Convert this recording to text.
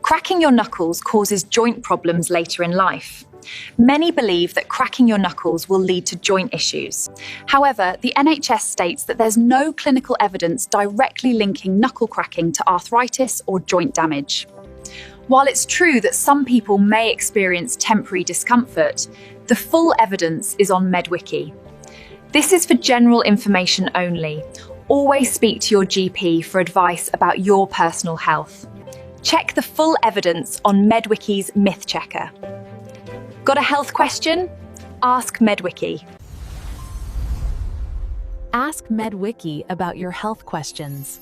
Cracking your knuckles causes joint problems later in life. Many believe that cracking your knuckles will lead to joint issues. However, the NHS states that there's no clinical evidence directly linking knuckle cracking to arthritis or joint damage. While it's true that some people may experience temporary discomfort, the full evidence is on Medwiki. This is for general information only. Always speak to your GP for advice about your personal health. Check the full evidence on Medwiki's Myth Checker. Got a health question? Ask Medwiki. Ask Medwiki about your health questions.